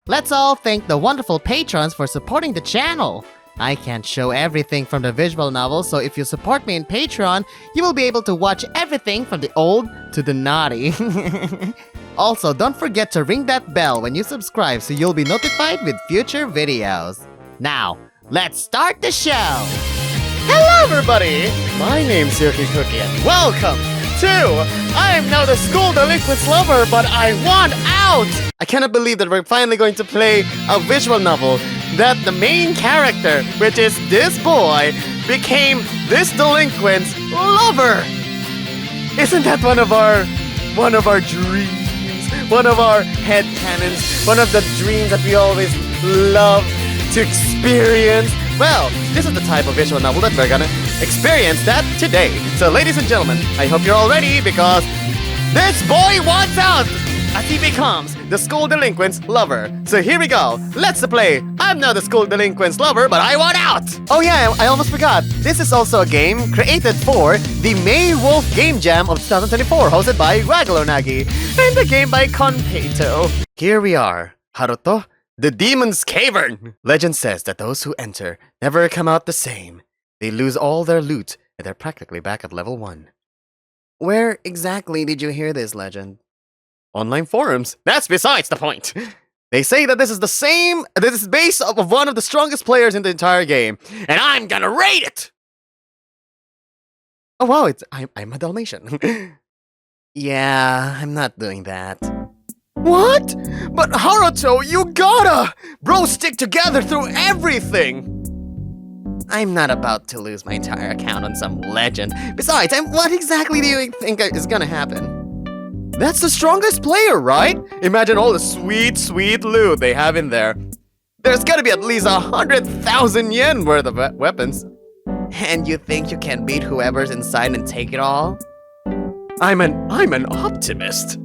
let's all thank the wonderful patrons for supporting the channel. I can't show everything from the visual novel, so if you support me in Patreon, you will be able to watch everything from the old to the naughty. Also, don't forget to ring that bell when you subscribe so you'll be notified with future videos. Now, let's start the show! Hello everybody! My name's UkeKooki and welcome to I am now the school delinquent's lover, but I want out! I cannot believe that we're finally going to play a visual novel that the main character, which is this boy, became this delinquent's lover! Isn't that one of our dreams? One of our headcanons? One of the dreams that we always love to experience? Well, this is the type of visual novel that we're gonna experience that today. So ladies and gentlemen, I hope you're all ready because this boy wants out as he becomes the school delinquent's lover. So here we go. Let's play. I'm now the school delinquent's lover, but I want out. Oh yeah, I almost forgot. This is also a game created for the May Wolf Game Jam of 2024, hosted by WagleUnagi, and the game by Konpeito. Here we are. Haruto, the Demon's Cavern! Legend says that those who enter never come out the same. They lose all their loot, and they're practically back at level 1. Where exactly did you hear this legend? Online forums. That's besides the point. They say that this is based off of one of the strongest players in the entire game, and I'm gonna rate it! Oh wow, I'm a Dalmatian. Yeah, I'm not doing that. What? But Haruto, you gotta! Bro, stick together through everything! I'm not about to lose my entire account on some legend. Besides, what exactly do you think is gonna happen? That's the strongest player, right? Imagine all the sweet loot they have in there. There's gotta be at least 100,000 yen worth of weapons. And you think you can beat whoever's inside and take it all? I'm an optimist.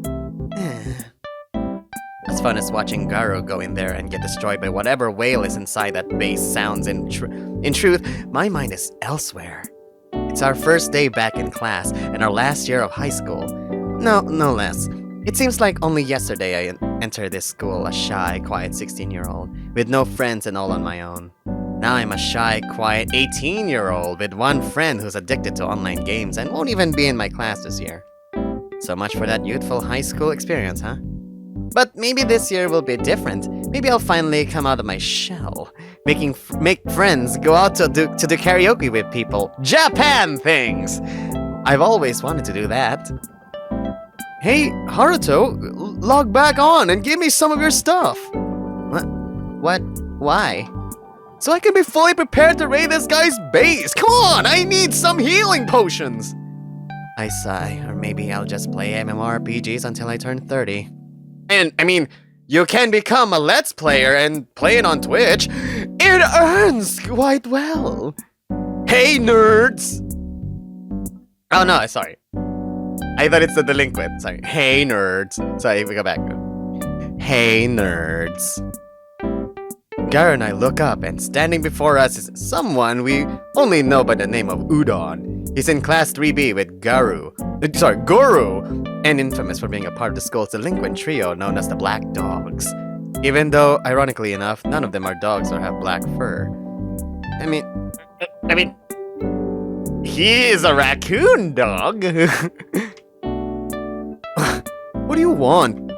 As fun as watching Garu go in there and get destroyed by whatever whale is inside that base sounds, in truth, my mind is elsewhere. It's our first day back in class and our last year of high school. No less. It seems like only yesterday I entered this school, a shy, quiet 16-year-old, with no friends and all on my own. Now I'm a shy, quiet 18-year-old with one friend who's addicted to online games and won't even be in my class this year. So much for that youthful high school experience, huh? But maybe this year will be different. Maybe I'll finally come out of my shell. Make friends, go out to do karaoke with people. Japan things! I've always wanted to do that. Hey, Haruto, log back on and give me some of your stuff. What? Why? So I can be fully prepared to raid this guy's base. Come on, I need some healing potions. I sigh, or maybe I'll just play MMORPGs until I turn 30. And, I mean, you can become a Let's Player and play it on Twitch. It earns quite well. Hey, nerds! Oh, no, sorry. I thought it's the delinquent. Sorry. Hey, nerds. Sorry, we go back. Hey, nerds. Garu and I look up, and standing before us is someone we only know by the name of Udon. He's in class 3B with Guru, and infamous for being a part of the school's delinquent trio known as the Black Dogs. Even though, ironically enough, none of them are dogs or have black fur. I mean, he is a raccoon dog. What do you want?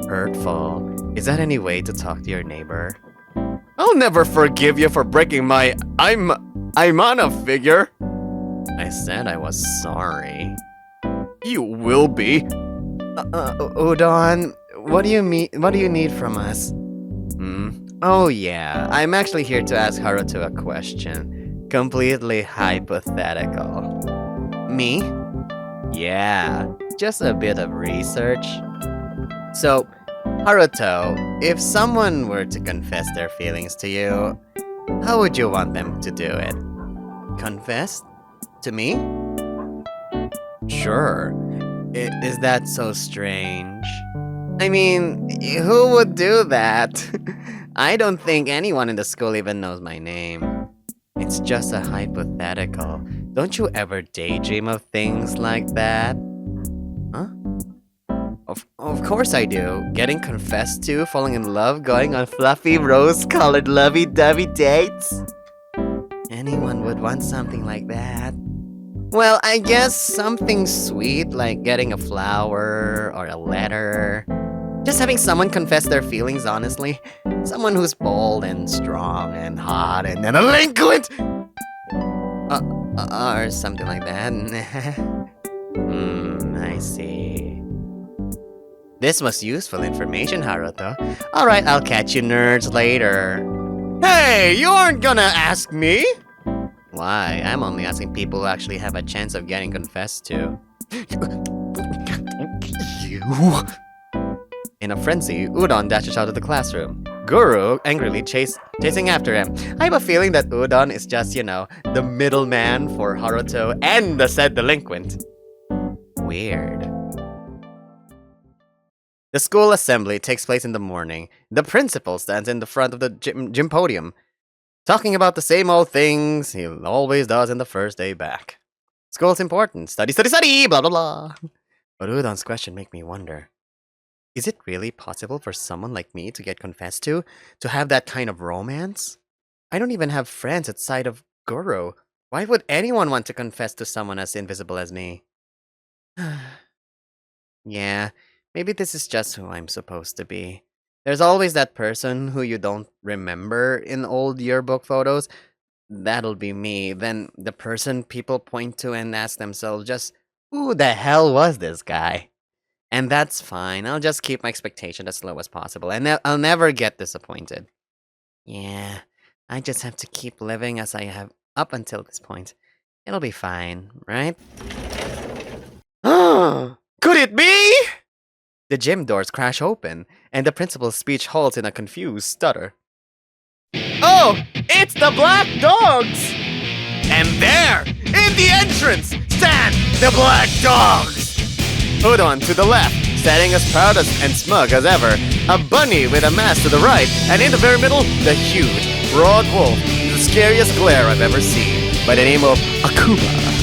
Hurtful. Is that any way to talk to your neighbor? I'll never forgive you for breaking my I'm on a figure. I said I was sorry. You will be. Udon, what do you mean? What do you need from us? Oh yeah, I'm actually here to ask Haruto a question. Completely hypothetical. Me? Yeah, just a bit of research. So, Haruto, if someone were to confess their feelings to you, how would you want them to do it? Confess? To me? Sure. Is that so strange? I mean, who would do that? I don't think anyone in the school even knows my name. It's just a hypothetical. Don't you ever daydream of things like that? Huh? Of course I do. Getting confessed to, falling in love, going on fluffy, rose-colored lovey-dovey dates. Anyone would want something like that. Well, I guess something sweet like getting a flower or a letter. Just having someone confess their feelings honestly. Someone who's bold and strong and hot and a delinquent! Or something like that. I see. This was useful information, Haruto. Alright, I'll catch you nerds later. Hey, you aren't gonna ask me? Why? I'm only asking people who actually have a chance of getting confessed to. You? In a frenzy, Udon dashes out of the classroom. Guru angrily chasing after him. I have a feeling that Udon is just, the middleman for Haruto and the said delinquent. Weird. The school assembly takes place in the morning. The principal stands in the front of the gym podium, talking about the same old things he always does in the first day back. School's important. Study, study, study, blah, blah, blah. But Udon's question make me wonder. Is it really possible for someone like me to get confessed to have that kind of romance? I don't even have friends outside of Guru. Why would anyone want to confess to someone as invisible as me? Yeah, maybe this is just who I'm supposed to be. There's always that person who you don't remember in old yearbook photos. That'll be me. Then the person people point to and ask themselves just, who the hell was this guy? And that's fine. I'll just keep my expectation as low as possible, and I'll never get disappointed. Yeah, I just have to keep living as I have up until this point. It'll be fine, right? Could it be? The gym doors crash open, and the principal's speech halts in a confused stutter. Oh, it's the Black Dogs! And there, in the entrance, stand the Black Dogs! Udon to the left, standing as proud and smug as ever, a bunny with a mask to the right, and in the very middle, the huge, broad wolf, the scariest glare I've ever seen, by the name of Akuma.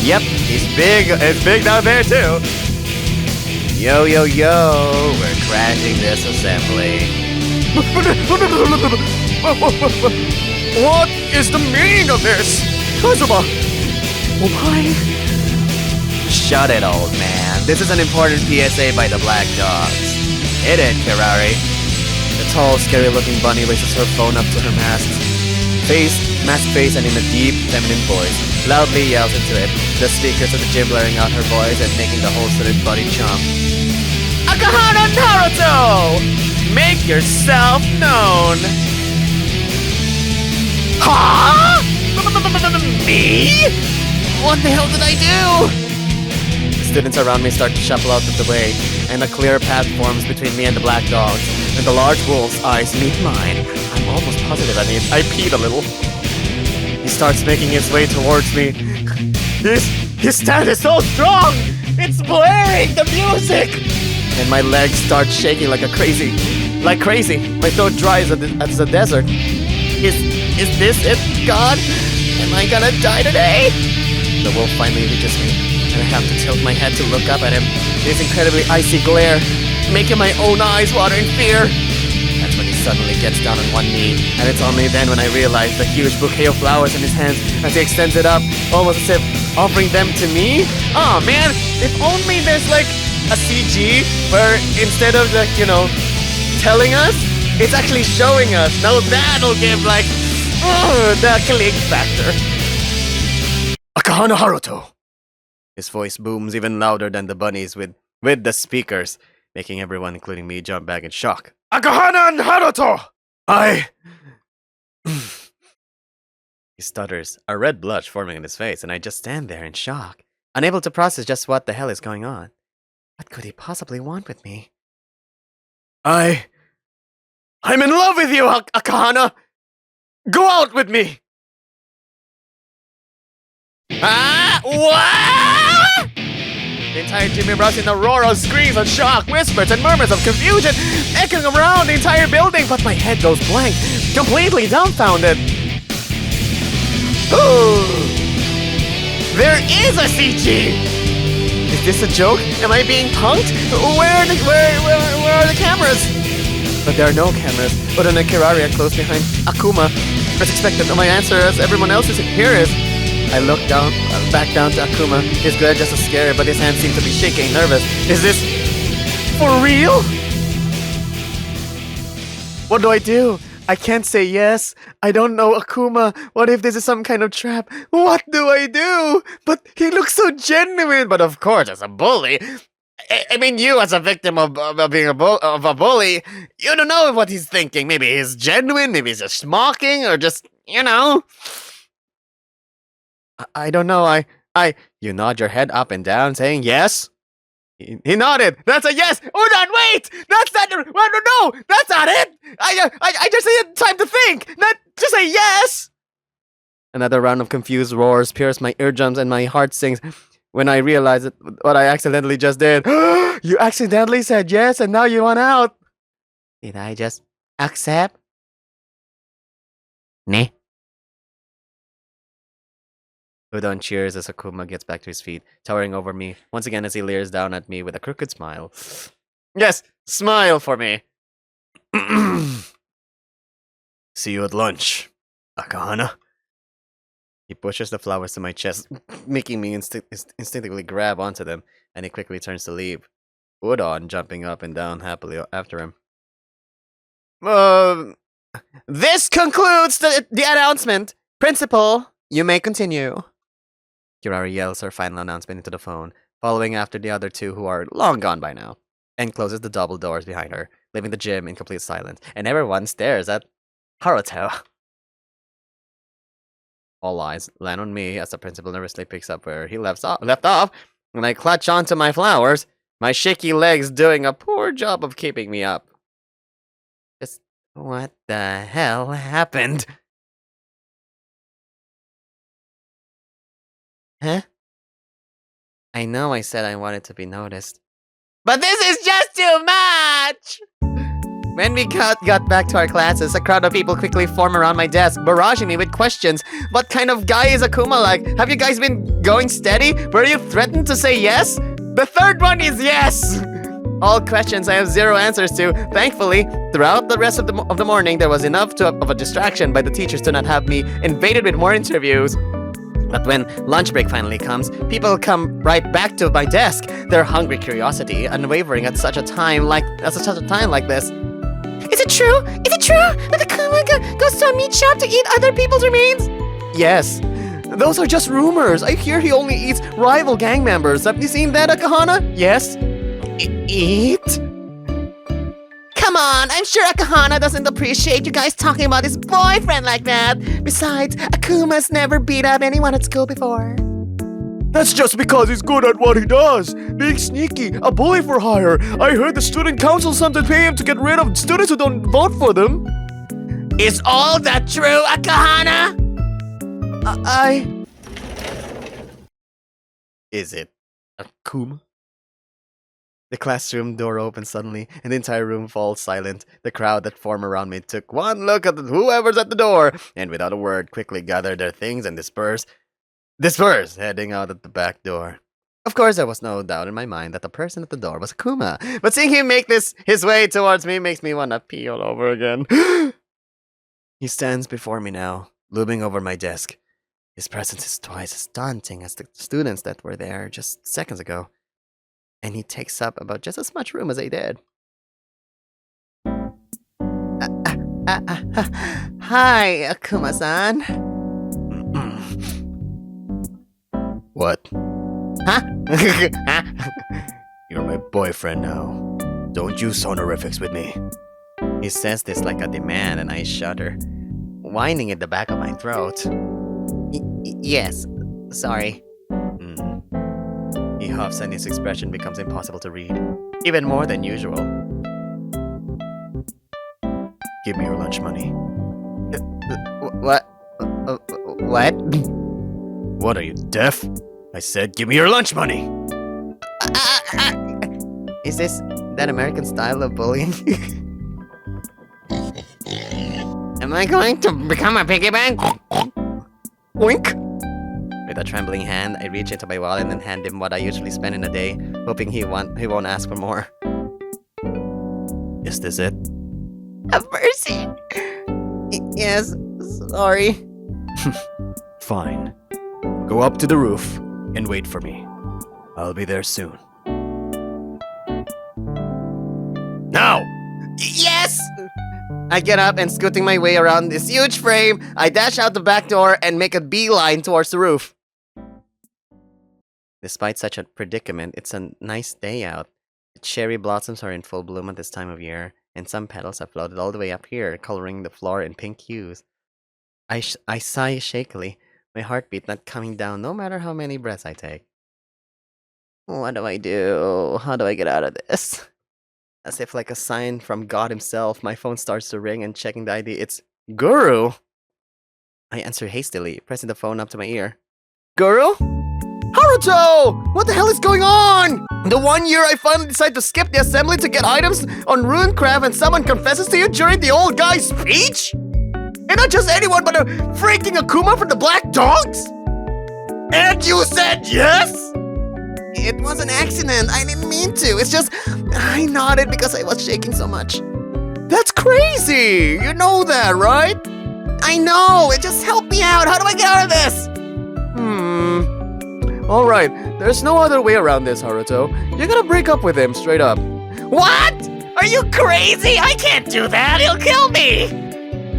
Yep, he's big down there too. Yo, yo, yo, we're crashing this assembly. What is the meaning of this? Kazuma! Why? Shut it, old man. This is an important PSA by the Black Dogs. Hit it, Kirari. The tall, scary-looking bunny raises her phone up to her mask face, and in a deep, feminine voice, loudly yells into it, the speakers of the gym blaring out her voice and making the whole suited body jump. Akahana Haruto! Make yourself known! Huh? Me? What the hell did I do? The students around me start to shuffle out of the way, and a clear path forms between me and the Black Dogs. When the large wolf's eyes meet mine, I'm almost positive I peed a little. He starts making his way towards me. His stand is so strong! It's blaring the music! And my legs start shaking like crazy. My throat dries as the desert. Is this it, God? Am I gonna die today? The wolf finally reaches me, and I have to tilt my head to look up at him. His incredibly icy glare, making my own eyes water in fear. That's when he suddenly gets down on one knee, and it's only then when I realize the huge bouquet of flowers in his hands as he extends it up, almost as if offering them to me. Oh man, if only there's a CG where instead of telling us, it's actually showing us. Now that'll give the click factor. Akahana Haruto! His voice booms even louder than the bunnies with the speakers, making everyone, including me, jump back in shock. Akahana Haruto! He stutters, a red blush forming in his face, and I just stand there in shock, unable to process just what the hell is going on. What could he possibly want with me? I'm in love with you, Akahana! Go out with me! What? The entire gym erupts in a roar of screams of shock, whispers, and murmurs of confusion, echoing around the entire building, but my head goes blank, completely dumbfounded. There is a CG! Is this a joke? Am I being punked? Where are the cameras? But there are no cameras. Oda and Kirari are close behind Akuma. As expected, my answer, as everyone else's here, is... I look back down to Akuma. His glare just as scary, but his hands seem to be shaking, nervous. Is this... for real? What do I do? I can't say yes. I don't know Akuma. What if this is some kind of trap? What do I do? But he looks so genuine. But of course, as a bully... I mean, you as a victim of being a bully, you don't know what he's thinking. Maybe he's genuine, maybe he's just mocking, or just, you know. I don't know, you nod your head up and down, saying yes? He nodded. That's a yes! Udon, wait! That's not, no, that's not it! I just need time to think, not just say yes! Another round of confused roars pierce my eardrums and my heart sinks. When I realized what I accidentally just did. You accidentally said yes and now you want out. Did I just accept? Nah. Udon cheers as Akuma gets back to his feet, towering over me, once again as he leers down at me with a crooked smile. Yes, smile for me. See you at lunch, Akahana. He pushes the flowers to my chest, making me instinctively grab onto them, and he quickly turns to leave. Udon jumping up and down happily after him. This concludes the announcement. Principal, you may continue. Kirari yells her final announcement into the phone, following after the other two who are long gone by now, and closes the double doors behind her, leaving the gym in complete silence, and everyone stares at Haruto. All eyes land on me as the principal nervously picks up where he left off, and I clutch onto my flowers, my shaky legs doing a poor job of keeping me up. Just what the hell happened? Huh? I know I said I wanted to be noticed, but this is just too much! When we got back to our classes, a crowd of people quickly form around my desk, barraging me with questions. What kind of guy is Akuma like? Have you guys been going steady? Were you threatened to say yes? The third one is yes! All questions I have zero answers to. Thankfully, throughout the rest of the morning, there was enough of a distraction by the teachers to not have me invaded with more interviews. But when lunch break finally comes, people come right back to my desk, their hungry curiosity unwavering at such a time like this. Is it true? Is it true that Akuma goes to a meat shop to eat other people's remains? Yes. Those are just rumors. I hear he only eats rival gang members. Have you seen that, Akahana? Yes. Eat? Come on, I'm sure Akahana doesn't appreciate you guys talking about his boyfriend like that. Besides, Akuma's never beat up anyone at school before. That's just because he's good at what he does. Being sneaky, a bully for hire. I heard the student council sometimes pay him to get rid of students who don't vote for them. Is all that true, Akahana? Is it Akuma? The classroom door opens suddenly, and the entire room falls silent. The crowd that form around me took one look at whoever's at the door, and without a word quickly gathered their things and dispersed, heading out at the back door. Of course, there was no doubt in my mind that the person at the door was Akuma, but seeing him make his way towards me makes me want to pee all over again. He stands before me now, looming over my desk. His presence is twice as daunting as the students that were there just seconds ago, and he takes up about just as much room as I did. Hi, Akuma-san. What? Huh? You're my boyfriend now. Don't use sonorifics with me. He says this like a demand, and I shudder, whining at the back of my throat. Yes, sorry. He huffs, and his expression becomes impossible to read, even more than usual. Give me your lunch money. What? What? What, are you deaf? I said, give me your lunch money! Is this that American style of bullying? Am I going to become a piggy bank? Wink! With a trembling hand, I reach into my wallet and hand him what I usually spend in a day, hoping he won't ask for more. Is this it? Have mercy. Yes, sorry. Fine. Go up to the roof and wait for me. I'll be there soon. Now! Yes! I get up and scooting my way around this huge frame, I dash out the back door and make a beeline towards the roof. Despite such a predicament, it's a nice day out. The cherry blossoms are in full bloom at this time of year, and some petals have floated all the way up here, coloring the floor in pink hues. I sigh shakily, my heartbeat not coming down no matter how many breaths I take. What do I do? How do I get out of this? As if like a sign from God himself, my phone starts to ring and checking the ID. It's Guru! I answer hastily, pressing the phone up to my ear. Guru? Haruto! What the hell is going on? The 1 year I finally decide to skip the assembly to get items on Runecraft and someone confesses to you during the old guy's speech? And not just anyone but a freaking Akuma from the Black Dogs? And you said yes? It was an accident. I didn't mean to. It's just, I nodded because I was shaking so much. That's crazy! You know that, right? I know! It just helped me out! How do I get out of this? Alright, there's no other way around this, Haruto. You gotta break up with him, straight up. What? Are you crazy? I can't do that. He'll kill me.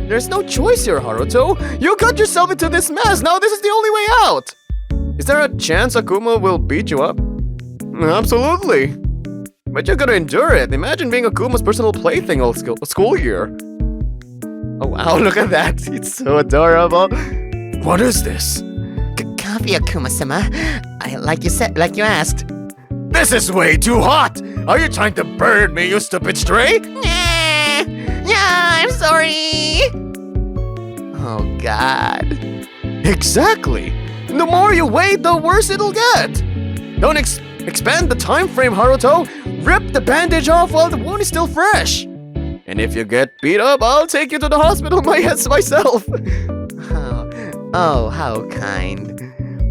There's no choice here, Haruto. You got yourself into this mess. Now this is the only way out. Is there a chance Akuma will beat you up? Absolutely. But you're gonna endure it. Imagine being Akuma's personal plaything all school year. Oh wow, look at that. It's so adorable. What is this? Coffee, Akuma-sama. Like you asked. This is way too hot! Are you trying to burn me, you stupid stray? Yeah, I'm sorry. Oh god. Exactly! The more you wait, the worse it'll get! Don't expand the time frame, Haruto! Rip the bandage off while the wound is still fresh! And if you get beat up, I'll take you to the hospital myself! Oh, how kind.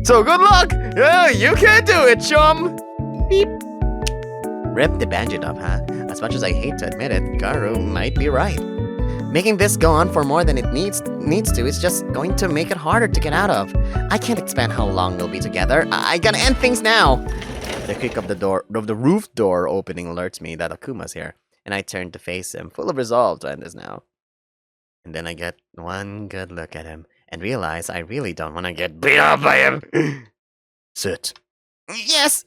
So good luck! Yeah, you can do it, chum! Beep. Rip the bandage off, huh? As much as I hate to admit it, Garu might be right. Making this go on for more than it needs to is just going to make it harder to get out of. I can't expand how long we'll be together. I gotta end things now. The creak of the roof door opening alerts me that Akuma's here, and I turn to face him, full of resolve to end this now. And then I get one good look at him, and realize I really don't want to get beat up by him. Sit. Yes!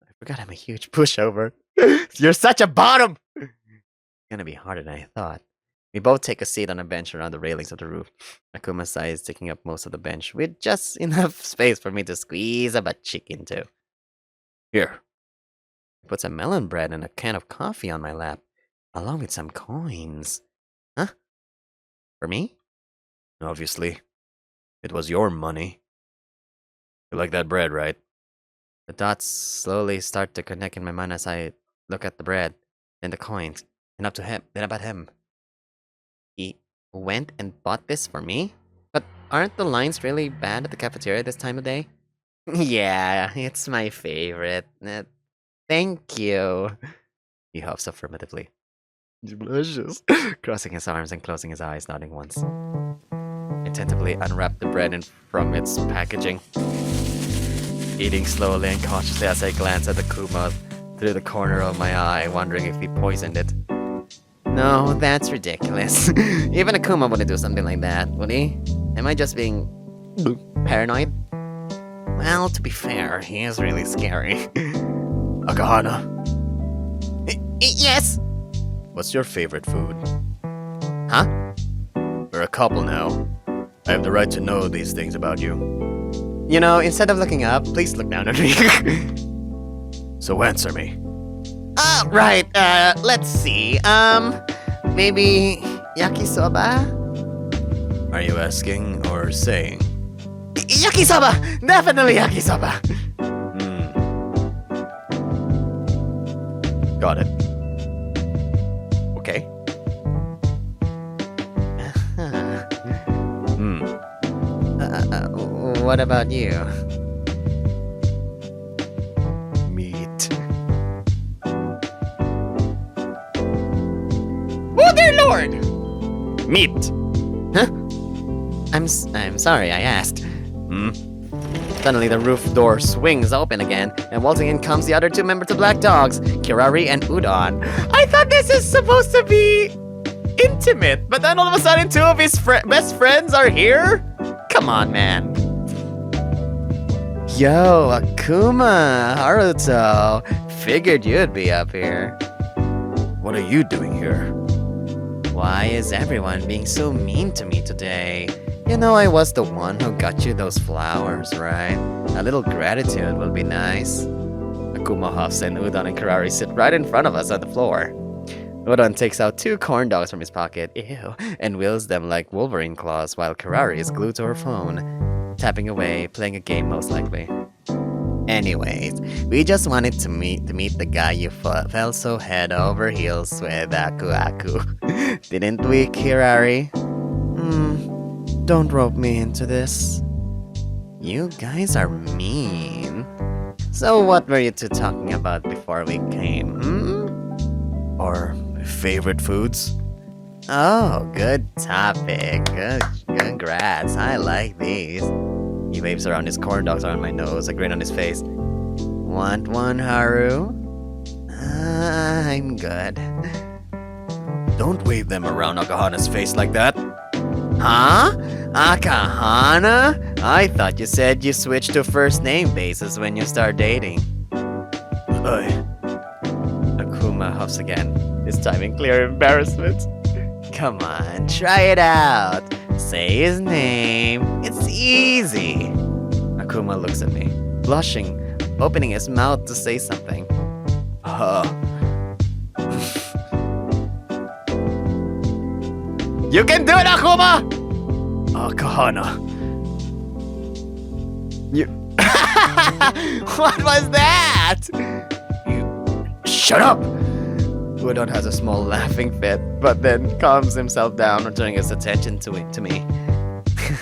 I forgot I'm a huge pushover. You're such a bottom! It's gonna be harder than I thought. We both take a seat on a bench around the railings of the roof. Akuma's side is taking up most of the bench, with just enough space for me to squeeze a butt cheek into. Here. He puts a melon bread and a can of coffee on my lap, along with some coins. Huh? For me? Obviously. It was your money. You like that bread, right? The dots slowly start to connect in my mind as I look at the bread, then the coins, and then about him. He went and bought this for me? But aren't the lines really bad at the cafeteria this time of day? Yeah, it's my favorite. Thank you. He huffs affirmatively. He blushes, crossing his arms and closing his eyes, nodding once. I tentatively unwrap the bread from its packaging, eating slowly and cautiously as I glance at Akuma through the corner of my eye, wondering if he poisoned it. No, that's ridiculous. Even Akuma wouldn't do something like that, would he? Am I just being paranoid? Well, to be fair, he is really scary. Akahana, Yes. what's your favorite food? Huh? We're a couple now. I have the right to know these things about you. You know, instead of looking up, please look down at me. So answer me. Right, let's see. Maybe yakisoba? Are you asking or saying? Yakisoba! Definitely yakisoba! Got it. Okay. What about you? Meet. Huh? I'm sorry, I asked. Hmm? Suddenly, the roof door swings open again, and waltzing in comes the other two members of Black Dogs, Kirari and Udon. I thought this is supposed to be intimate, but then all of a sudden, two of his best friends are here? Come on, man. Yo, Akuma, Haruto. Figured you'd be up here. What are you doing here? Why is everyone being so mean to me today? You know I was the one who got you those flowers, right? A little gratitude will be nice. Akuma huffs and Udon and Kirari sit right in front of us on the floor. Udon takes out 2 corn dogs from his pocket, ew, and wields them like Wolverine claws while Kirari is glued to her phone, tapping away, playing a game most likely. Anyways, we just wanted to meet the guy you fell so head over heels with, Aku. Didn't we, Kirari? Don't rope me into this. You guys are mean. So what were you two talking about before we came, Our favorite foods? Oh, good topic. Good, congrats. I like these. He waves around his corn dogs on my nose, a grin on his face. Want one, Haru? I'm good. Don't wave them around Akahana's face like that. Huh? Akahana? I thought you said you switched to first name basis when you start dating. Akuma huffs again, this time in clear embarrassment. Come on, try it out. Say his name. It's easy. Akuma looks at me, blushing, opening his mouth to say something. You can do it, Akuma! Akahana. You. What was that? Shut up! Udon has a small laughing fit, but then calms himself down, returning his attention to me.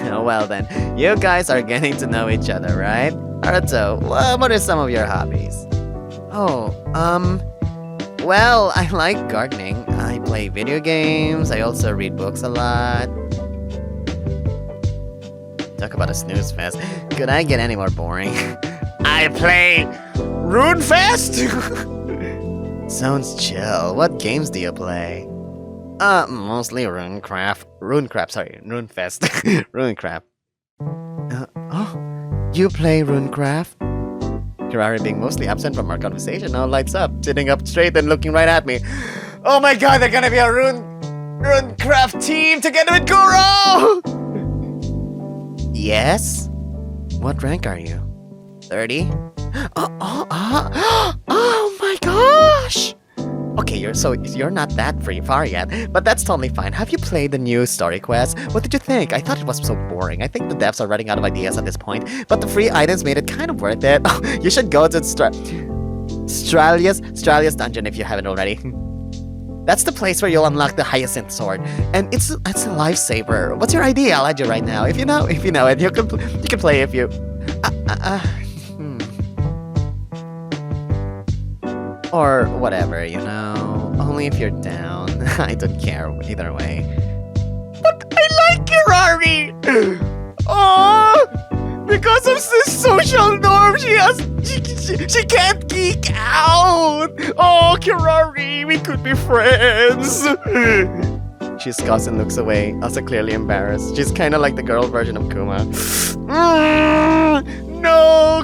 Well then, you guys are getting to know each other, right? Haruto, what are some of your hobbies? Well, I like gardening. I play video games. I also read books a lot. Talk about a snooze fest. Could I get any more boring? I play RuneFest? Sounds chill. What games do you play? Mostly RuneCraft. RuneFest. RuneCraft. You play RuneCraft? Kirari, being mostly absent from our conversation, now lights up, sitting up straight and looking right at me. Oh my god, they're gonna be a RuneCraft team together with Guru! Yes? What rank are you? 30? Oh my gosh! Okay, you're not that far yet, but that's totally fine. Have you played the new story quest? What did you think? I thought it was so boring. I think the devs are running out of ideas at this point, but the free items made it kind of worth it. You should go to Stralia's dungeon if you haven't already. That's the place where you'll unlock the Hyacinth sword, and it's a lifesaver. What's your idea? I'll add you right now. If you know it, you can play if you. Or whatever, you know. Only if you're down. I don't care either way. But I like Kirari! Oh! Because of the social norm, she can't geek out! Oh, Kirari, we could be friends! She scoffs and looks away, also clearly embarrassed. She's kinda like the girl version of Kuma. No,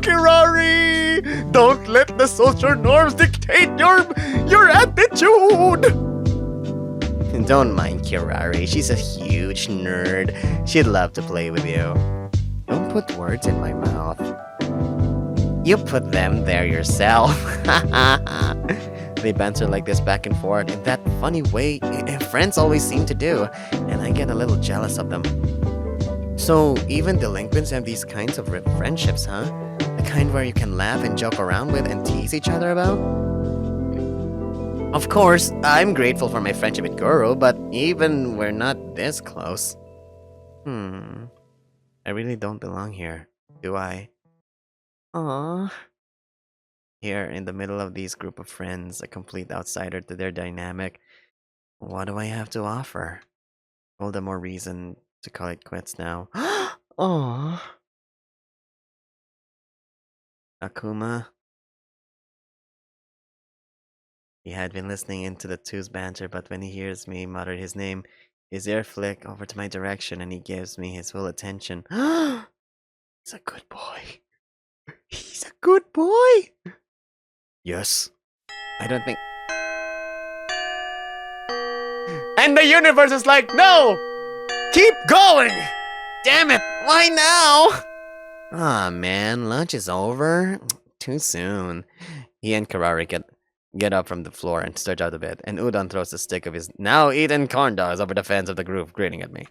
Kirari! Don't let the social norms dictate your attitude! Don't mind Kirari, she's a huge nerd. She'd love to play with you. Don't put words in my mouth. You put them there yourself. They banter like this back and forth in that funny way friends always seem to do, and I get a little jealous of them. So, even delinquents have these kinds of friendships, huh? The kind where you can laugh and joke around with and tease each other about? Of course, I'm grateful for my friendship with Guru, but even we're not this close. I really don't belong here, do I? Aww. Here, in the middle of these group of friends, a complete outsider to their dynamic, what do I have to offer? All the more reason to call it quits now. Aww. Akuma. He had been listening into the two's banter, but when he hears me mutter his name, his ear flick over to my direction and he gives me his full attention. He's a good boy. He's a good boy. Yes. I don't think. And the universe is like, no! Keep going! Damn it! Why now? Aw, man, lunch is over. Too soon. He and Karari get up from the floor and stretch out of bed, and Udon throws the stick of his now-eaten corn dogs over the fence of the group, grinning at me.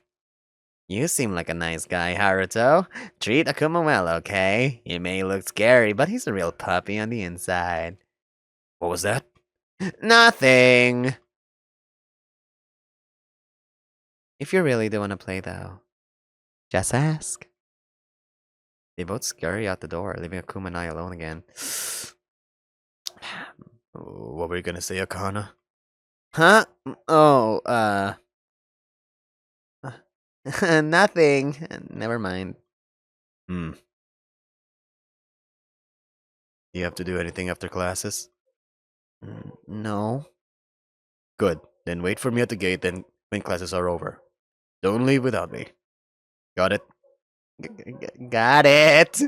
You seem like a nice guy, Haruto. Treat Akuma well, okay? He may look scary, but he's a real puppy on the inside. What was that? Nothing! If you really do want to play, though, just ask. They both scurry out the door, leaving Akuma and I alone again. What were you gonna say, Akahana? Huh? Oh, nothing. Never mind. Do you have to do anything after classes? No. Good. Then wait for me at the gate then when classes are over. Don't leave without me. Got it? Got it!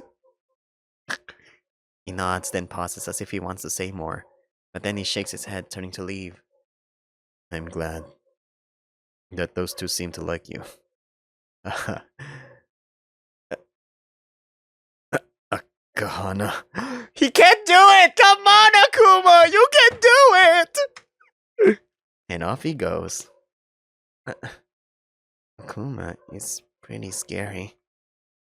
He nods, then pauses as if he wants to say more. But then he shakes his head, turning to leave. I'm glad that those two seem to like you. Akahana. He can't do it! Come on, Akuma! You can do it! And off he goes. Akuma is pretty scary.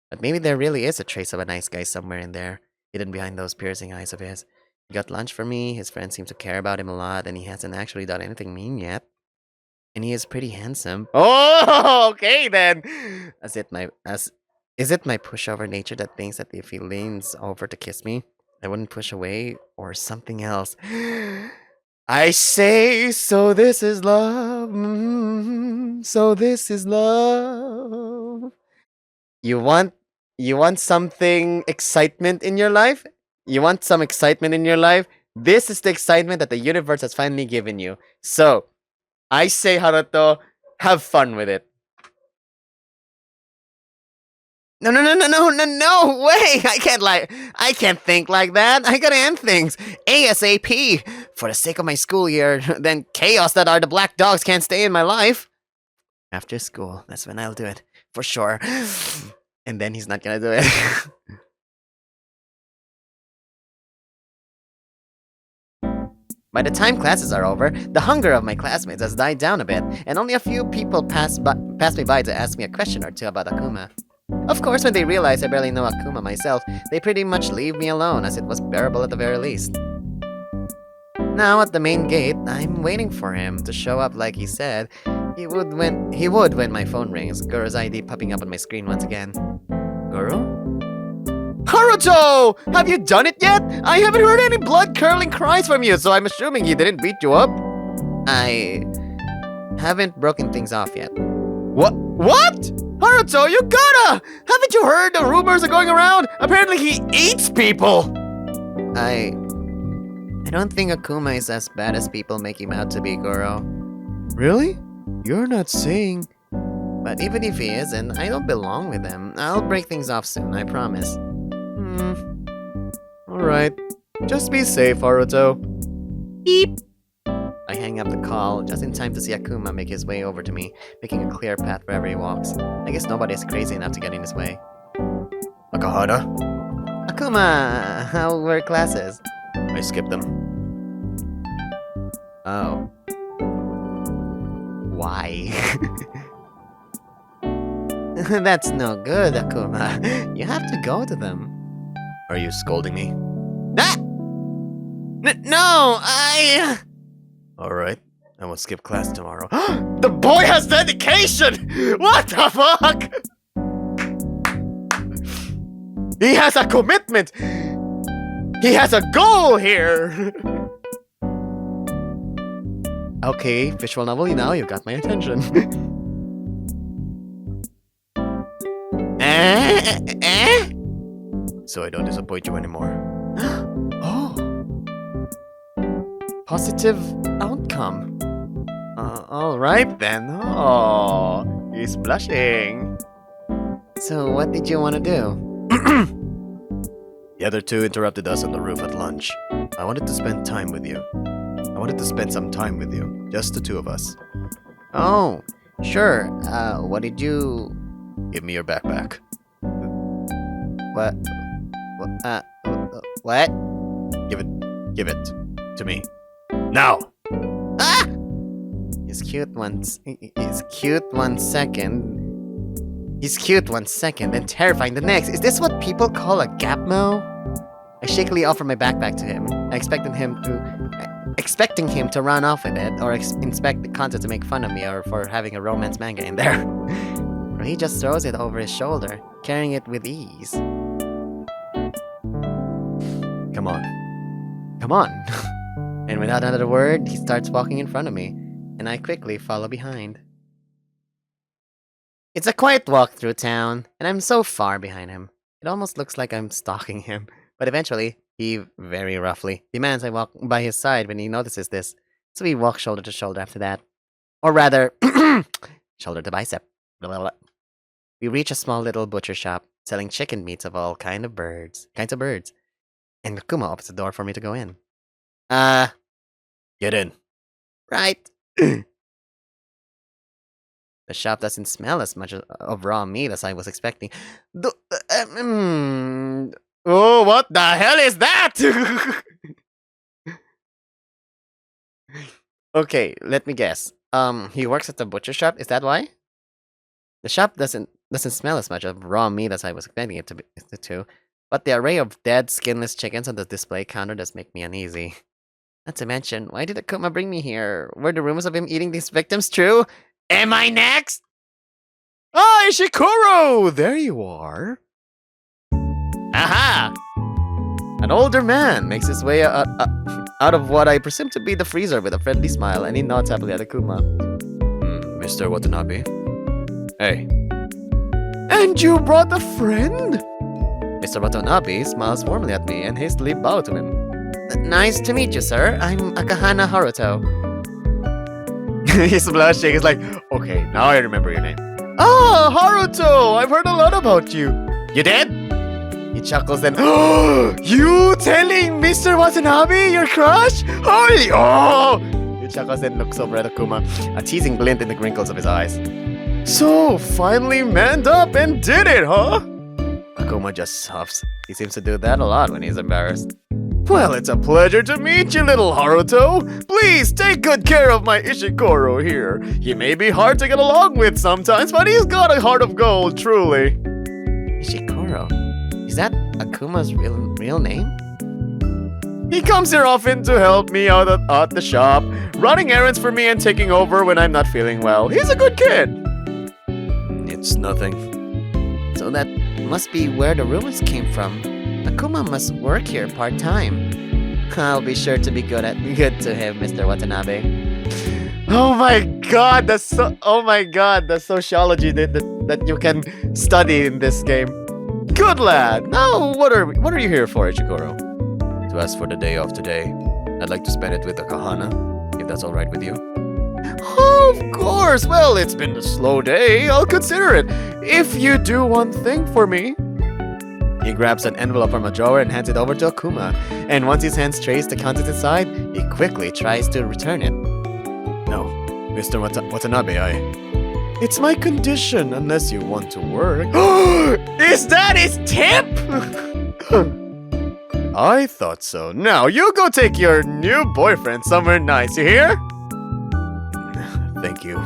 But maybe there really is a trace of a nice guy somewhere in there, hidden behind those piercing eyes of his. He got lunch for me, his friends seem to care about him a lot, and he hasn't actually done anything mean yet. And he is pretty handsome. Oh, okay then! Is it my pushover nature that thinks that if he leans over to kiss me, I wouldn't push away, or something else? I say, so this is love. So this is love. You want something excitement in your life? You want some excitement in your life? This is the excitement that the universe has finally given you. So, I say, Haruto, have fun with it. No way! I can't think like that. I gotta end things ASAP. For the sake of my school year, then chaos that are the black dogs can't stay in my life. After school, that's when I'll do it. For sure. And then he's not gonna do it. By the time classes are over, the hunger of my classmates has died down a bit, and only a few people pass me by to ask me a question or two about Akuma. Of course, when they realize I barely know Akuma myself, they pretty much leave me alone, as it was bearable at the very least. Now, at the main gate, I'm waiting for him to show up like he said he would when my phone rings, Guru's ID popping up on my screen once again. Guru? Haruto! Have you done it yet? I haven't heard any blood-curdling cries from you, so I'm assuming he didn't beat you up. I haven't broken things off yet. What? Haruto, you gotta! Haven't you heard the rumors are going around? Apparently he eats people! I don't think Akuma is as bad as people make him out to be, Goro. Really? You're not saying... But even if he isn't, I don't belong with him. I'll break things off soon, I promise. Alright. Just be safe, Haruto. Beep! I hang up the call, just in time to see Akuma make his way over to me, making a clear path wherever he walks. I guess nobody's crazy enough to get in his way. Akahana? Akuma! How were classes? I skipped them. Oh. Why? That's no good, Akuma. You have to go to them. Are you scolding me? Ah! No, Alright, I will skip class tomorrow. The boy has dedication! What the fuck? He has a commitment! He has a goal here! Okay, visual novel, now you've got my attention. So I don't disappoint you anymore. Oh. Positive outcome. Alright then. Oh, he's blushing. So what did you want to do? The other two interrupted us on the roof at lunch. I wanted to spend time with you. I wanted to spend some time with you. Just the two of us. Oh, sure. What did you... Give me your backpack. What? What? Give it to me. Now! Ah! He's cute once. He's cute 1 second. He's cute 1 second, then terrifying the next. Is this what people call a gapmo? I shakily offer my backpack to him, expecting him to run off with it, or inspect the content to make fun of me, or for having a romance manga in there. Or he just throws it over his shoulder, carrying it with ease. Come on. Come on. And without another word, he starts walking in front of me, and I quickly follow behind. It's a quiet walk through town, and I'm so far behind him. It almost looks like I'm stalking him, but eventually, he very roughly demands I walk by his side when he notices this, so we walk shoulder to shoulder after that. Or rather, shoulder to bicep. Blah, blah, blah. We reach a small little butcher shop, selling chicken meats of all kinds of birds. And Akuma opens the door for me to go in. Get in. Right. The shop doesn't smell as much of raw meat as I was expecting. Oh, what the hell is that? Okay, let me guess. He works at the butcher shop. Is that why? The shop doesn't smell as much of raw meat as I was expecting it to, but the array of dead, skinless chickens on the display counter does make me uneasy. Not to mention, why did Akuma bring me here? Were the rumors of him eating these victims true? Am I next? Ah, Ishikuro! There you are. Aha! An older man makes his way out of what I presume to be the freezer with a friendly smile, and he nods happily at Akuma. Mr. Watanabe? Hey. And you brought a friend? Mr. Watanabe smiles warmly at me and hastily bows to him. Nice to meet you, sir. I'm Akahana Haruto. He's blushing. He's like, okay, now I remember your name. Ah, Haruto! I've heard a lot about you. You did? He chuckles then. You telling Mr. Watanabe your crush? Holy oh! He chuckles then looks over at Akuma, a teasing glint in the wrinkles of his eyes. So, finally manned up and did it, huh? Akuma just huffs. He seems to do that a lot when he's embarrassed. Well, it's a pleasure to meet you, little Haruto. Please take good care of my Ishikuro here. He may be hard to get along with sometimes, but he's got a heart of gold, truly. Ishikuro? Is that Akuma's real name? He comes here often to help me out at the shop, running errands for me and taking over when I'm not feeling well. He's a good kid. It's nothing. So that must be where the rumors came from. Akuma must work here part-time. I'll be sure to be good to him, Mr. Watanabe. Oh my god, the sociology that you can study in this game. Good lad. Now, what are you here for, Ichiguro? To ask for the day off today. I'd like to spend it with Akahana, if that's all right with you. Of course. Well, it's been a slow day. I'll consider it. If you do one thing for me. He grabs an envelope from a drawer and hands it over to Akuma, and once his hands trace the contents inside, he quickly tries to return it. No, Mr. Watanabe, It's my condition, unless you want to work. Is that his tip? I thought so. Now, you go take your new boyfriend somewhere nice, you hear? Thank you.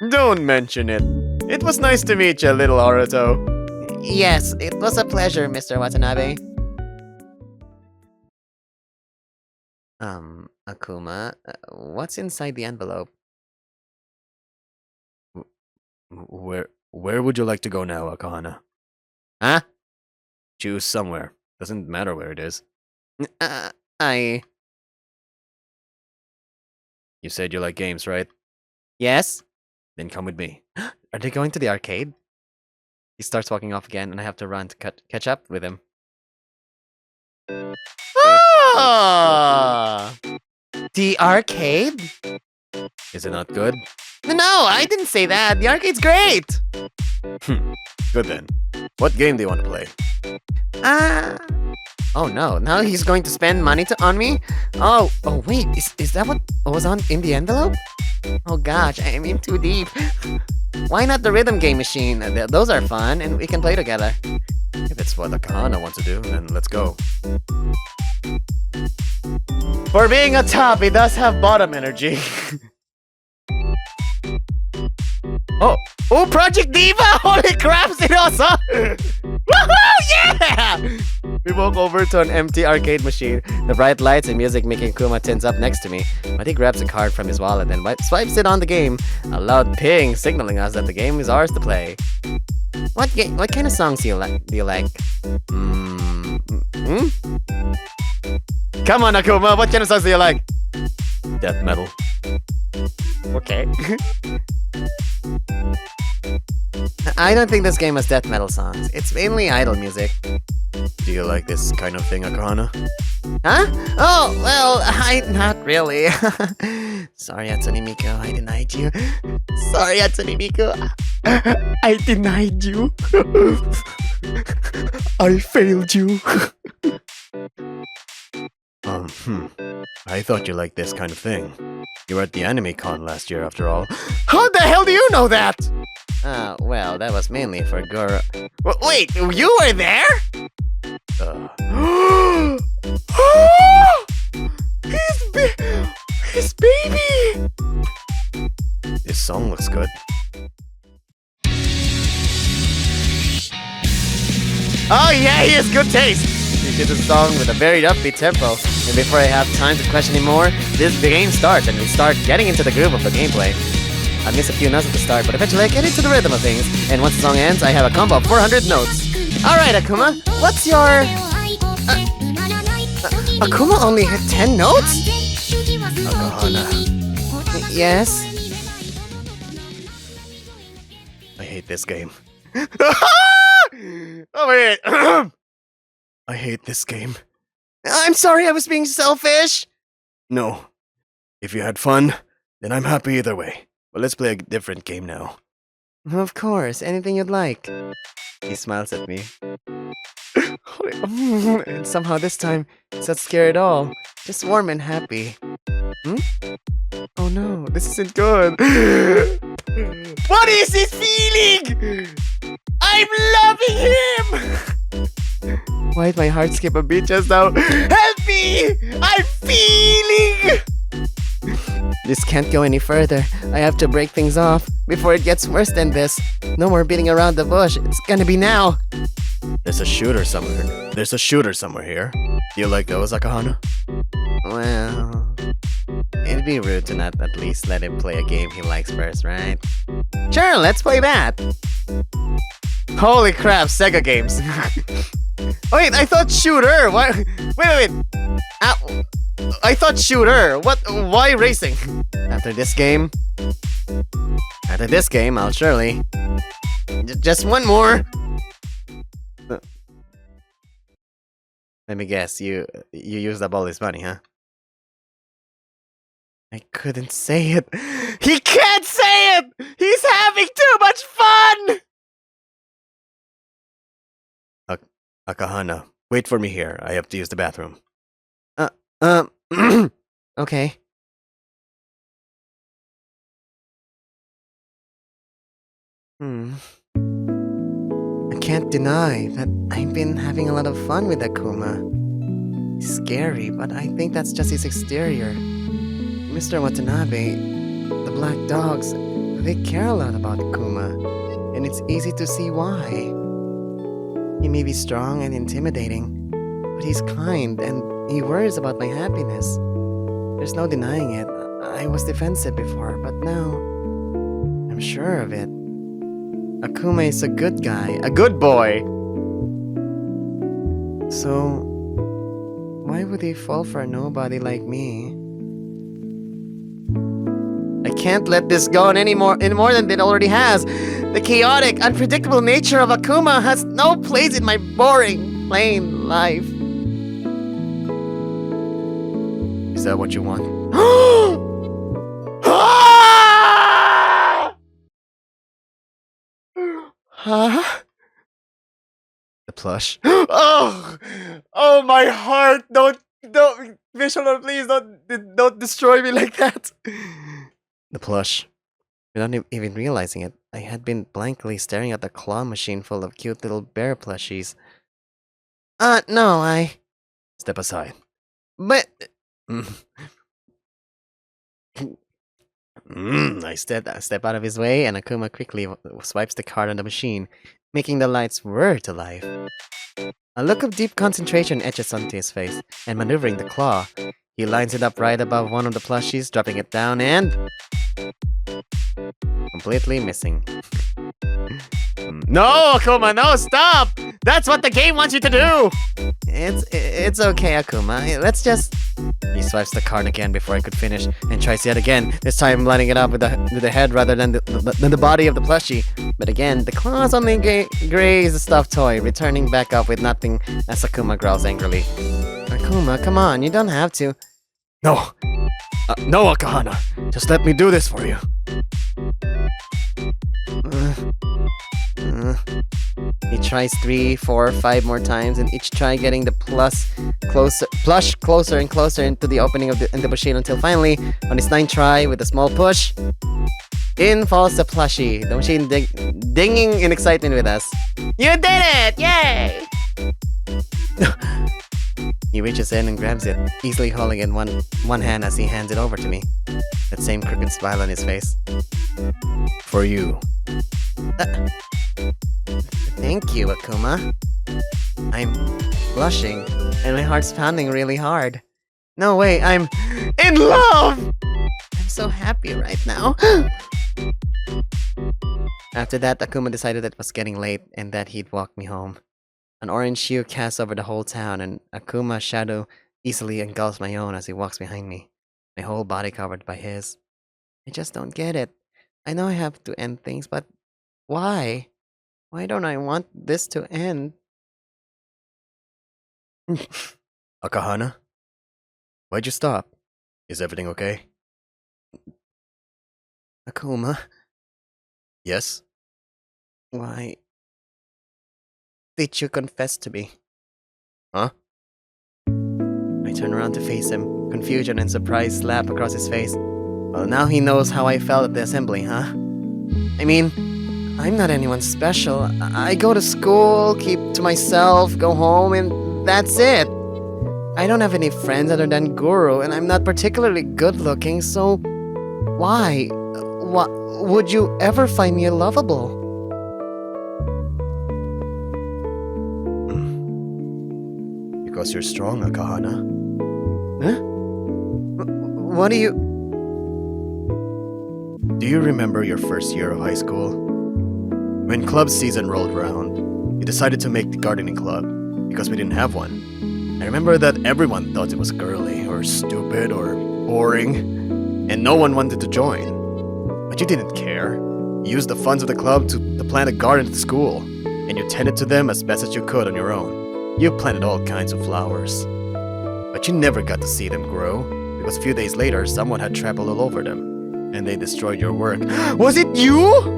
Don't mention it. It was nice to meet you, little Haruto. Yes, it was a pleasure, Mr. Watanabe. Akuma, what's inside the envelope? Where would you like to go now, Akahana? Huh? Choose somewhere. Doesn't matter where it is. You said you like games, right? Yes? Then come with me. Are they going to the arcade? He starts walking off again, and I have to run to catch up with him. Ah! The arcade? Is it not good? No, I didn't say that. The arcade's great. Good then. What game do you want to play? Oh no, now he's going to spend money on me? Oh wait, is that what was in the envelope? Oh gosh, I'm in too deep. Why not the rhythm game machine? Those are fun, and we can play together. If it's what Akahana wants to do, then let's go. For being a top, he does have bottom energy. Oh, Project Diva! Holy crap, Sinosa! Woohoo! Yeah! We walk over to an empty arcade machine. The bright lights and music making Kuma tense up next to me. But he grabs a card from his wallet and swipes it on the game. A loud ping signaling us that the game is ours to play. What kind of songs do you like? Come on, Akuma, what kind of songs do you like? Death metal. Okay. I don't think this game has death metal songs. It's mainly idol music. Do you like this kind of thing, Akahana? Huh? Oh, well, not really. Sorry, Hatsune Miku, I denied you. Sorry, Hatsune Miku, I denied you. I failed you. I thought you liked this kind of thing. You were at the anime con last year, after all. How the hell do you know that? Well, that was mainly for Goro. Wait, you were there? His baby! This song looks good. Oh yeah, he has good taste! He did the song with a very upbeat tempo. And before I have time to question him more, the game starts and we start getting into the groove of the gameplay. I miss a few notes at the start, but eventually I get into the rhythm of things. And once the song ends, I have a combo of 400 notes. Alright, Akuma, what's your... Akuma only hit 10 notes? Akahana, Yes? I hate this game. Oh wait. I hate this game. I'm sorry, I was being selfish. No. If you had fun, then I'm happy either way. But let's play a different game now. Of course, anything you'd like. He smiles at me. And somehow this time, it's not scared at all. Just warm and happy. Oh no, this isn't good. What is this feeling? I'm loving him! Why did my heart skip a beat just now? Help me! I'm feeling! This can't go any further. I have to break things off before it gets worse than this. No more beating around the bush. It's gonna be now. There's a shooter somewhere. There's a shooter somewhere here. Do you like those, Akahana? Well, it'd be rude to not at least let him play a game he likes first, right? Sure, let's play that. Holy crap, Sega games. Wait, I thought shooter. Why? Wait. I thought shooter. What? Why racing? After this game, I'll surely. Just one more. Let me guess. You used up all this money, huh? I couldn't say it. He can't say it. He's having too much fun. Akahana, wait for me here. I have to use the bathroom. Okay. I can't deny that I've been having a lot of fun with Akuma. He's scary, but I think that's just his exterior. Mr. Watanabe, the black dogs, they care a lot about Akuma, and it's easy to see why. He may be strong and intimidating, but he's kind and he worries about my happiness. There's no denying it. I was defensive before, but now I'm sure of it. Akuma is a good guy, a good boy. So, why would he fall for a nobody like me? I can't let this go on any more than it already has. The chaotic, unpredictable nature of Akuma has no place in my boring, plain life. Is that what you want? Huh? The plush. Oh, my heart! Don't, Visual, please don't destroy me like that. The plush. Without even realizing it, I had been blankly staring at the claw machine full of cute little bear plushies. No, I... Step aside. But... I step out of his way, and Akuma quickly swipes the card on the machine, making the lights whir to life. A look of deep concentration etches onto his face, and maneuvering the claw, he lines it up right above one of the plushies, dropping it down and... completely missing. No, Akuma, no, stop! That's what the game wants you to do! It's okay, Akuma. Let's just... He swipes the card again before I could finish, and tries yet again, this time lining it up with the head rather than the body of the plushie. But again, the claws only graze the stuffed toy, returning back up with nothing as Akuma growls angrily. Akuma, come on, you don't have to. No! No, Akahana! Just let me do this for you. He tries 3, 4, 5 more times, and each try getting the plush closer and closer into the opening of the machine until finally, on his 9th try, with a small push, in falls the plushie. The machine dinging in excitement with us. You did it! Yay! He reaches in and grabs it, easily holding it in one hand as he hands it over to me. That same crooked smile on his face. For you. Thank you, Akuma. I'm blushing, and my heart's pounding really hard. No way, I'm in love! I'm so happy right now. After that, Akuma decided that it was getting late and that he'd walk me home. An orange hue casts over the whole town, and Akuma's shadow easily engulfs my own as he walks behind me, my whole body covered by his. I just don't get it. I know I have to end things, but why? Why don't I want this to end? Akahana? Why'd you stop? Is everything okay? Akuma, Yes? why did you confess to me? Huh? I turn around to face him, confusion and surprise slap across his face. Well, now he knows how I felt at the assembly, huh? I mean, I'm not anyone special. I go to school, keep to myself, go home, and that's it. I don't have any friends other than Guru, and I'm not particularly good looking, so why? Would you ever find me lovable? Because you're strong, Akahana. Huh? What do you... Do you remember your first year of high school? When club season rolled around, you decided to make the gardening club because we didn't have one. I remember that everyone thought it was girly or stupid or boring, and no one wanted to join. But you didn't care. You used the funds of the club to plant a garden at the school, and you tended to them as best as you could on your own. You planted all kinds of flowers. But you never got to see them grow, because a few days later, someone had trampled all over them, and they destroyed your work. Was it you?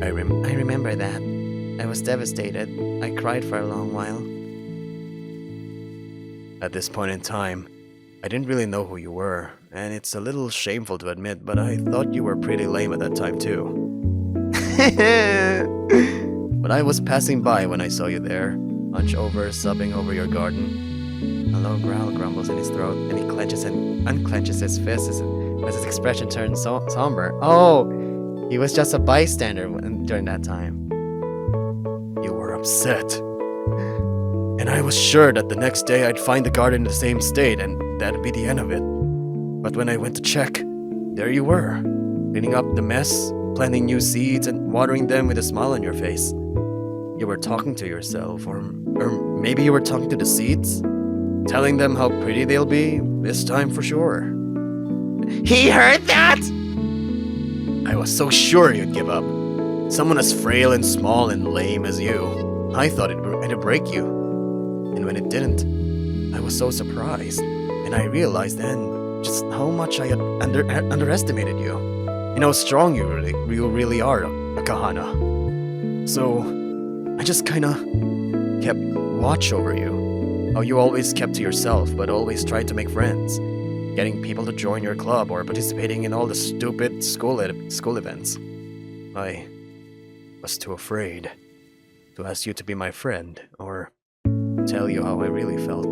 I remember that. I was devastated. I cried for a long while. At this point in time, I didn't really know who you were, and it's a little shameful to admit, but I thought you were pretty lame at that time too. But I was passing by when I saw you there, hunched over, sobbing over your garden. A low growl grumbles in his throat, and he clenches and unclenches his fists as his expression turns somber. Oh, he was just a bystander during that time. You were upset. And I was sure that the next day I'd find the garden in the same state, and that'd be the end of it. But when I went to check, there you were, cleaning up the mess, planting new seeds, and watering them with a smile on your face. You were talking to yourself, or maybe you were talking to the seeds, telling them how pretty they'll be, this time for sure. He heard that? I was so sure you'd give up. Someone as frail and small and lame as you. I thought it'd break you. And when it didn't, I was so surprised. And I realized then just how much I had underestimated you. And how strong you really are, Akahana. So, I just kinda kept watch over you. How you always kept to yourself, but always tried to make friends. Getting people to join your club or participating in all the stupid school events. I was too afraid to ask you to be my friend or tell you how I really felt.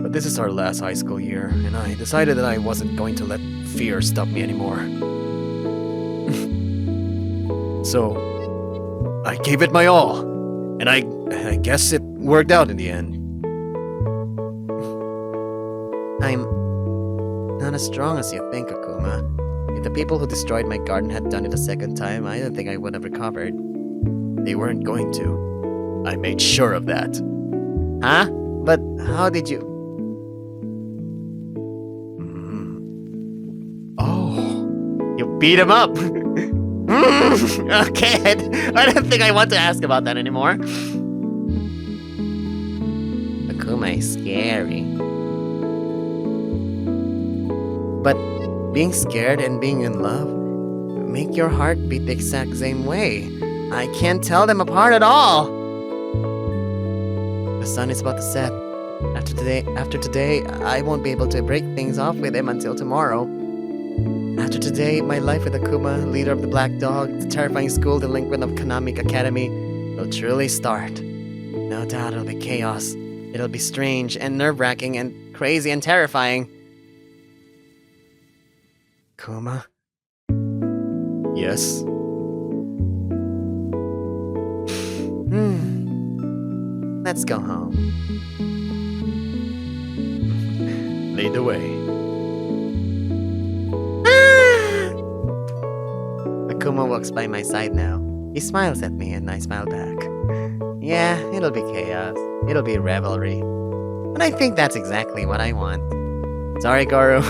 But this is our last high school year, and I decided that I wasn't going to let fear stop me anymore. So, I gave it my all, and I guess it worked out in the end. I'm not as strong as you think, Akuma. If the people who destroyed my garden had done it a second time, I don't think I would have recovered. They weren't going to. I made sure of that. Huh? But how did you... Oh. You beat him up! Okay, I don't think I want to ask about that anymore. Akuma is scary. But being scared and being in love make your heart beat the exact same way. I can't tell them apart at all. The sun is about to set. After today, I won't be able to break things off with him until tomorrow. After today, my life with Akuma, leader of the Black Dog, the terrifying school delinquent of Konami Academy, will truly start. No doubt it'll be chaos. It'll be strange and nerve-wracking and crazy and terrifying. Kuma? Yes? Let's go home. Lead the way. Akuma walks by my side now. He smiles at me and I smile back. Yeah, it'll be chaos. It'll be revelry. But I think that's exactly what I want. Sorry, Goro.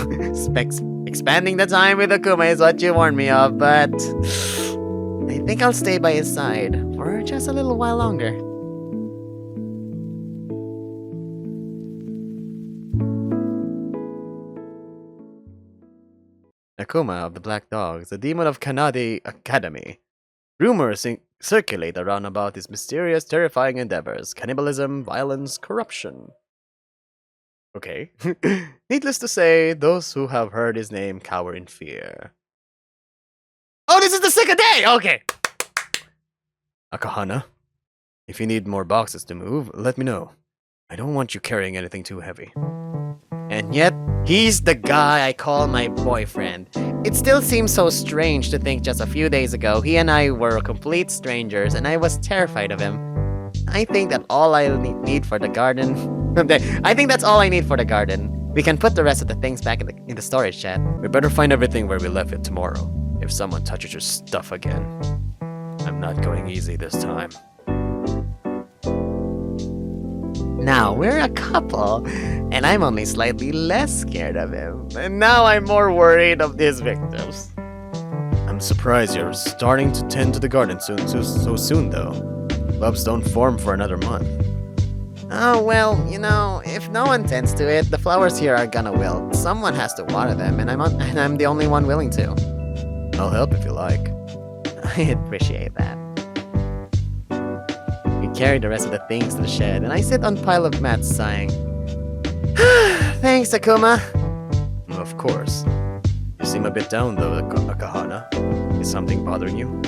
Expanding the time with Akuma is what you warned me of, but I think I'll stay by his side for just a little while longer. Akuma of the Black Dogs, the demon of Kanadi Academy. Rumors circulate around about his mysterious, terrifying endeavors: cannibalism, violence, corruption. Okay. Needless to say, those who have heard his name cower in fear. Oh, this is the second day! Okay! Akahana, if you need more boxes to move, let me know. I don't want you carrying anything too heavy. And yet, he's the guy I call my boyfriend. It still seems so strange to think just a few days ago he and I were complete strangers and I was terrified of him. I think that all I need for the garden... I think that's all I need for the garden. We can put the rest of the things back in the storage shed. We better find everything where we left it tomorrow. If someone touches your stuff again. I'm not going easy this time. Now we're a couple, and I'm only slightly less scared of him. And now I'm more worried of his victims. I'm surprised you're starting to tend to the garden so soon, though. Clubs don't form for another month. Oh, well, you know, if no one tends to it, the flowers here are gonna wilt. Someone has to water them, and I'm the only one willing to. I'll help if you like. I appreciate that. We carry the rest of the things to the shed, and I sit on a pile of mats sighing. Thanks, Akuma. Of course. You seem a bit down, though, Akahana. Is something bothering you?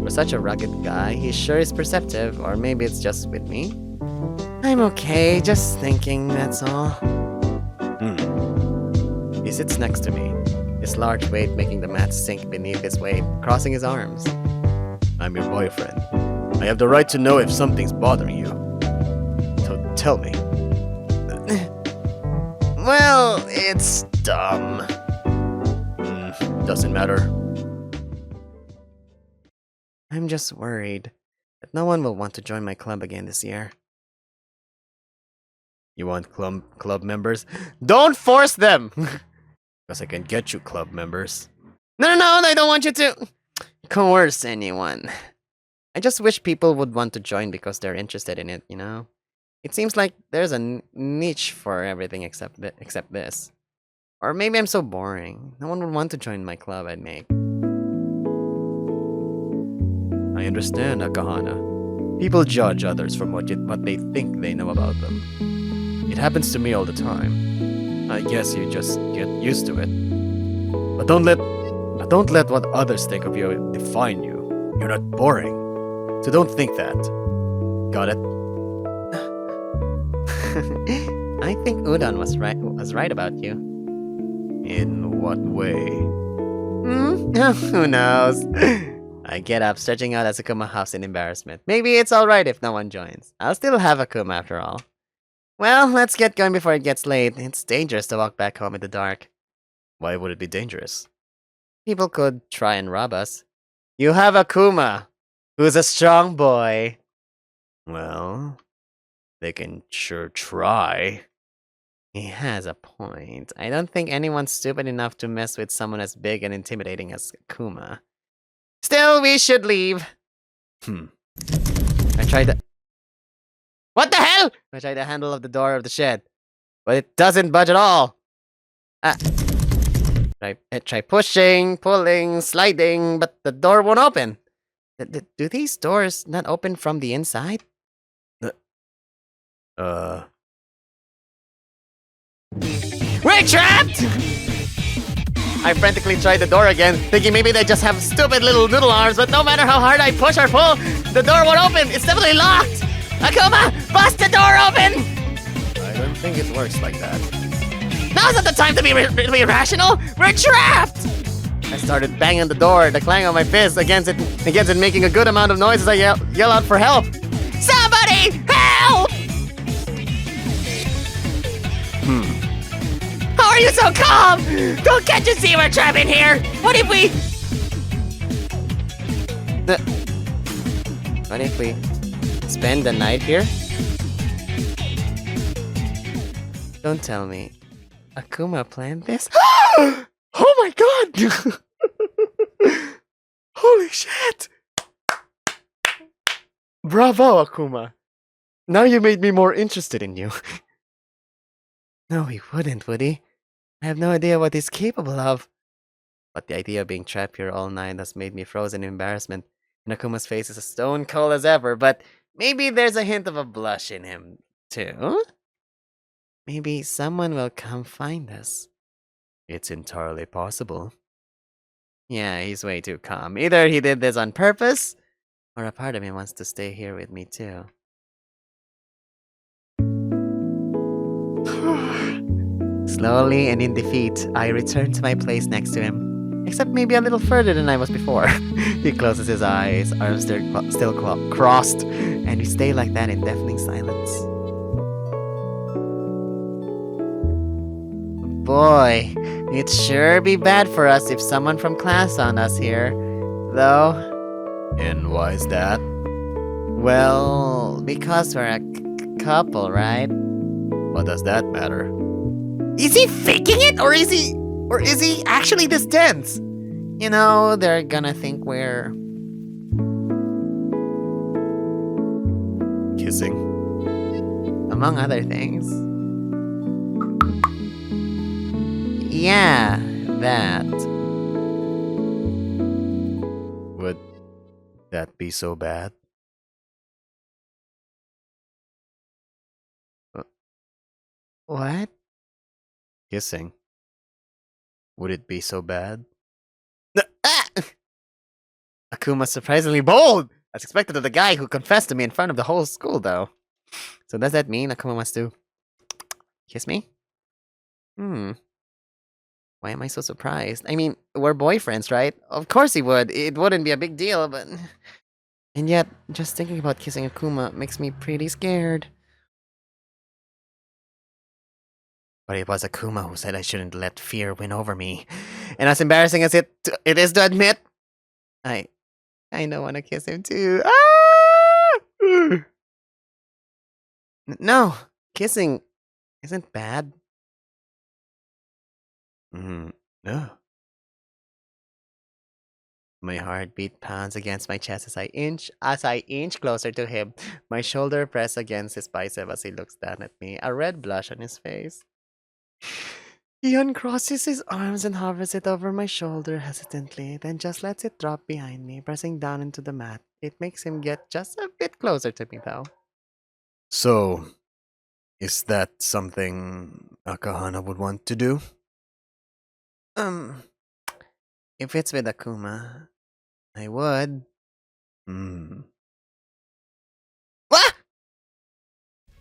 For such a rugged guy, he sure is perceptive, or maybe it's just with me. I'm okay, just thinking, that's all. He sits next to me, his large weight making the mat sink beneath his weight, crossing his arms. I'm your boyfriend. I have the right to know if something's bothering you. So tell me. Well, it's dumb. Doesn't matter. I'm just worried that no one will want to join my club again this year. You want club members? Don't force them! Because I can get you club members. No, I don't want you to coerce anyone. I just wish people would want to join because they're interested in it, you know? It seems like there's a niche for everything except this. Or maybe I'm so boring. No one would want to join my club I'd make. I understand, Akahana. People judge others from what they think they know about them. It happens to me all the time. I guess you just get used to it. But don't let what others think of you define you. You're not boring. So don't think that. Got it? I think Udon was right about you. In what way? Who knows? I get up, stretching out as Akuma huffs in embarrassment. Maybe it's alright if no one joins. I'll still have Akuma after all. Well, let's get going before it gets late. It's dangerous to walk back home in the dark. Why would it be dangerous? People could try and rob us. You have Akuma, who's a strong boy. Well, they can sure try. He has a point. I don't think anyone's stupid enough to mess with someone as big and intimidating as Akuma. Still, we should leave. I tried to... What the hell? I tried the handle of the door of the shed, but it doesn't budge at all. Try pushing, pulling, sliding, but the door won't open. Do these doors not open from the inside? We're trapped! I frantically tried the door again, thinking maybe they just have stupid little noodle arms, but no matter how hard I push or pull, the door won't open. It's definitely locked. Akuma, bust the door open! I don't think it works like that. Now's not the time to be irrational. We're trapped! I started banging the door, the clang of my fist against it making a good amount of noise as I yell out for help. Somebody, help! How are you so calm? Can't you see we're trapped in here? What if we spend the night here? Don't tell me Akuma planned this? Oh my god! Holy shit! Bravo, Akuma. Now you made me more interested in you. No, he wouldn't, would he? I have no idea what he's capable of. But the idea of being trapped here all night has made me frozen in embarrassment. And Akuma's face is as stone cold as ever, but maybe there's a hint of a blush in him, too? Maybe someone will come find us. It's entirely possible. Yeah, he's way too calm. Either he did this on purpose, or a part of him wants to stay here with me, too. Slowly and in defeat, I return to my place next to him. Except maybe a little further than I was before. He closes his eyes, arms still crossed, and we stay like that in deafening silence. Boy, it'd sure be bad for us if someone from class found us here, though. And why is that? Well, because we're a couple, right? What does that matter? Is he faking it, or is he actually this tense? You know, they're gonna think we're Kissing? among other things. Yeah, that. Would that be so bad? What? Kissing? Would it be so bad? Akuma's surprisingly bold! That's expected of the guy who confessed to me in front of the whole school, though. So does that mean Akuma wants to kiss me? Why am I so surprised? I mean, we're boyfriends, right? Of course he would. It wouldn't be a big deal, but... And yet, just thinking about kissing Akuma makes me pretty scared. But it was Akuma who said I shouldn't let fear win over me. And as embarrassing as it is to admit, I don't want to kiss him too. Ah! No, kissing isn't bad. No. My heartbeat pounds against my chest as I inch closer to him. My shoulder pressed against his bicep as he looks down at me, a red blush on his face. He uncrosses his arms and hovers it over my shoulder hesitantly, then just lets it drop behind me, pressing down into the mat. It makes him get just a bit closer to me, though. So, is that something Akahana would want to do? If it's with Akuma, I would. What?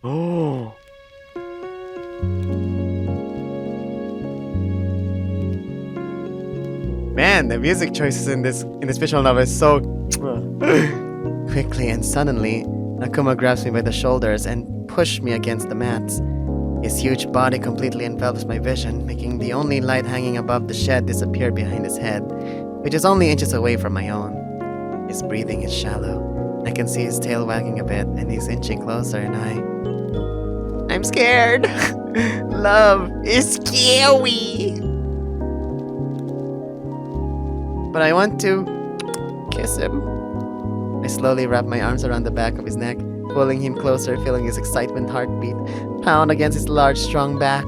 Oh. Man, the music choices in this visual novel is so quickly and suddenly. Akuma grabs me by the shoulders and pushed me against the mats. His huge body completely envelops my vision, making the only light hanging above the shed disappear behind his head, which is only inches away from my own. His breathing is shallow. I can see his tail wagging a bit, and he's inching closer, and I'm scared. Love is scary. But I want to kiss him. I slowly wrap my arms around the back of his neck, pulling him closer, feeling his excitement heartbeat pound against his large, strong back.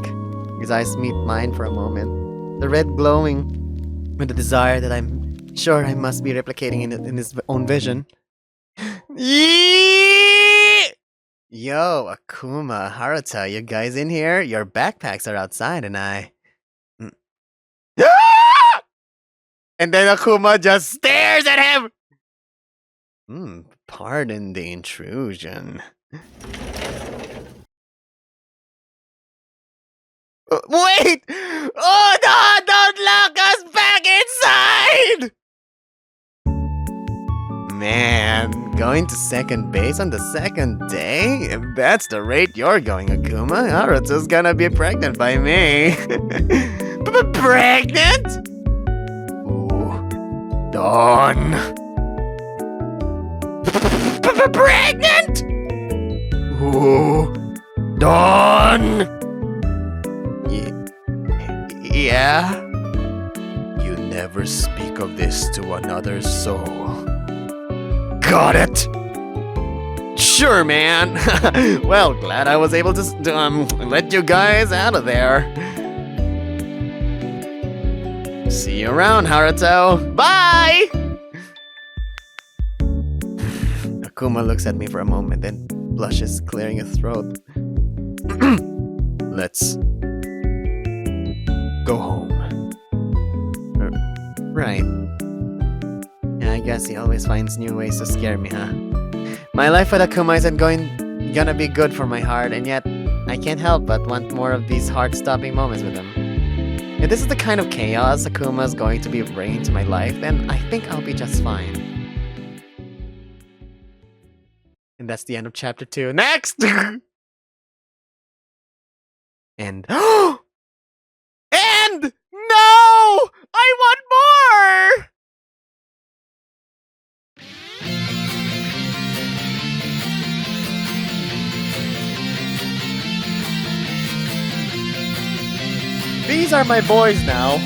His eyes meet mine for a moment, the red glowing with the desire that I'm sure I must be replicating in his own vision. Yo, Akuma, Haruto, you guys in here? Your backpacks are outside and And then Akuma just stares at him! Pardon the intrusion. Wait! Oh no! Don't lock us back inside! Man, going to second base on the second day? If that's the rate you're going, Akuma, Haruto's gonna be pregnant by me. Pregnant? Ooh, Dawn. Pregnant? Ooh, Dawn. Yeah? You never speak of this to another soul. Got it? Sure, man. Well, glad I was able to let you guys out of there. See you around, Haruto. Bye! Akuma looks at me for a moment, then blushes, clearing his throat. Let's go home. Right. Yeah, I guess he always finds new ways to scare me, huh? My life with Akuma isn't gonna be good for my heart, and yet I can't help but want more of these heart-stopping moments with him. If this is the kind of chaos Akuma is going to be bringing to my life, then I think I'll be just fine. And that's the end of chapter 2. Next! And and no! I want more! These are my boys now.